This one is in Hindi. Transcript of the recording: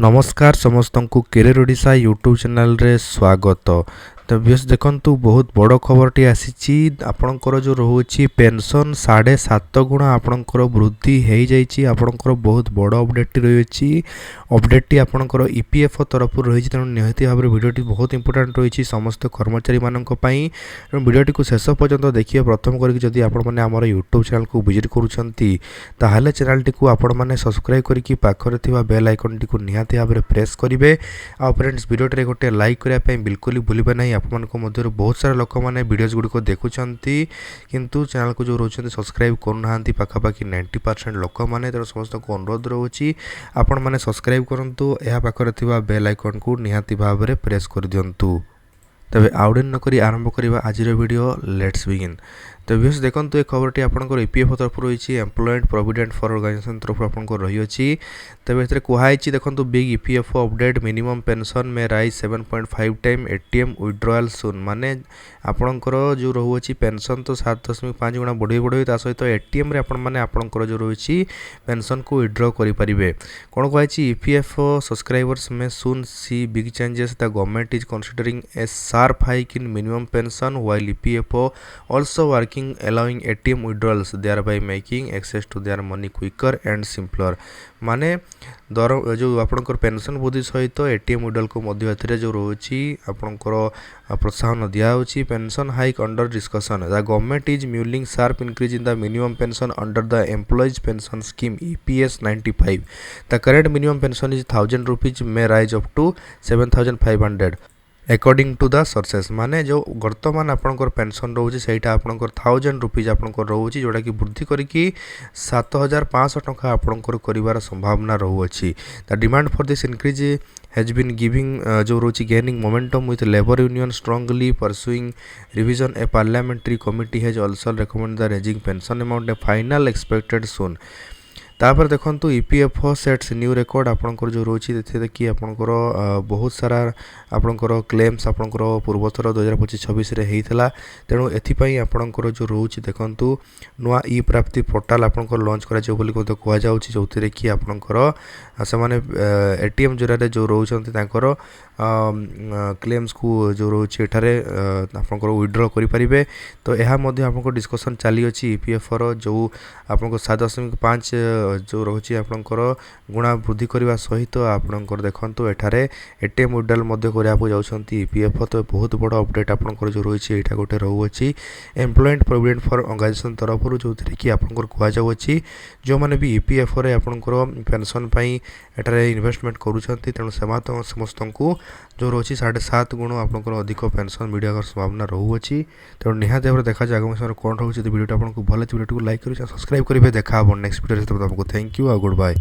नमस्कार समस्त को कैरियर ओडिशा यूट्यूब चैनल रे स्वागत। तो बेस देखंतु बहुत बड़ खबरटी आसी आपणकर जो रोचे पेंशन 7.5 गुणा आपणकर वृद्धि हो जाइए। आपणकर बहुत बड़ अपडेट रही अपडेट आपणकर ईपीएफओ तरफ रही तेणु निहती भाव भिडियोटी बहुत इंपोर्टाट रही समस्त कर्मचारी मानक पई। भिडियोटी को शेष पर्यंत देखिए प्रथम करके जदि आपण माने हमर यूट्यूब चैनल को विजिट करूछंती ताहले चैनल टी को आपण माने सब्सक्राइब करके पाखरे थिबा बेल आइकन टी को निहती भाव प्रेस करेंगे। आ फ्रेंड्स भिडियोटे गोटे लाइक करने बिल्कुल भूलिए ना। आपको मध्य बहुत सारा लोक मैंने वीडियोज गुड़िक देखुंट किंतु चैनल को जो रोचे सब्सक्राइब करना पाखापाखि 90% लोक मैंने तेणु समस्त को अनुरोध रोचे आपण मैंने सब्सक्राइब करूँ या पाखे बेल आइकन को निहाती भाव में प्रेस कर दिंतु। तबे आउडेन नक आरंभ करवा आज वीडियो लेट्स बिगिन। तो व्यूअर्स देखो ये खबरटी आपंकर ईपीएफओ तरफ रही एम्प्लॉयमेंट प्रोविडेंट फॉर ऑर्गेनाइजेशन तरफ आपंकर रही। तबे ये कहुई देखो big EPFO update minimum pension में राइज 7.5 टाइम एटीएम विड्रॉल सुन माने आपंकर जो रोचे पेंशन तो 7.5 गुणा बढ़े सहित एटीएम मैंने आपंकर जो रही पेंशन को विड्रॉ करेंगे। कौन कहुई ईपीएफओ सब्सक्राइबर्स में soon see big changes the government is considering a sharp hike in minimum pension while EPFO also working allowing ATM withdrawals thereby making access to their money quicker and simpler। माने दर जो आपंकर पेंशन वृद्धि सहित एटीएम विड्रॉल को मध्य जो रोची आपंकर प्रोत्साहन दिया। Pension hike under discussion the government is mulling sharp increase in the minimum pension under the employees pension scheme EPS 95। The current minimum pension is 1000 rupees may rise up to 7500 according to the sources. माने जो वर्तमान आपंकर पेंशन रोचे सहीटा आपंकर 1000 रुपीज आपंकर रोचे जोटा कि वृद्धि करके 7500 टंका आपंकर कर संभावना रोचे। The demand for this increase has been giving जो रोची gaining momentum with labour union strongly pursuing revision a parliamentary committee has also recommend the raising pension amount a final expected soon. तापर देखो ईपीएफओ सेट्स न्यू रिकॉर्ड आपंकर जो रोची देखिए आपंकर बहुत सारा आपंकर क्लेम्स आपंकर पूर्वथर 2025-26 होता तेणु एपाई आपंकर जो रोचे देखूँ नुआ ई प्राप्ति पोर्टाल आपंकर लॉन्च कर कहु जो कि आपंकर से एटीएम जरिए जो रोचर क्लेम्स को जो रोचे आपंकर विड्रॉ करेंगे। तो यह आप डिस्कसन चली अच्छी ईपीएफओ जो आपको 7.5 जो रोचे आपंकर गुणा वृद्धि करने सहित आपंकर देखो एठारे एटीएम विड्रॉल जाऊँगी ईपीएफओ। तो बहुत बड़ अपडेट आपंकर जो रही है गोटे रोचे एम्प्लॉयमेंट प्रोविडेंट फॉर ऑर्गेनाइजेशन तरफ जो कि आपंकर कहु जो मैंने भी ईपीएफओ आपंकर पेंशन एठारे इन्वेस्टमेंट करुँच तेणु समस्त को जो रोचे 7.5 गुण आपंकर अधिक पेंशन मिलने संभावना रोचे। तेणु निहाती भाव देखा आगामी समय कौन रोचे। वीडियो आपको भल वीडियो को लाइक कर सब्सक्राइब करेंगे। देखा नेक्स्ट वीडियो। थैंक यू और गुड बाय।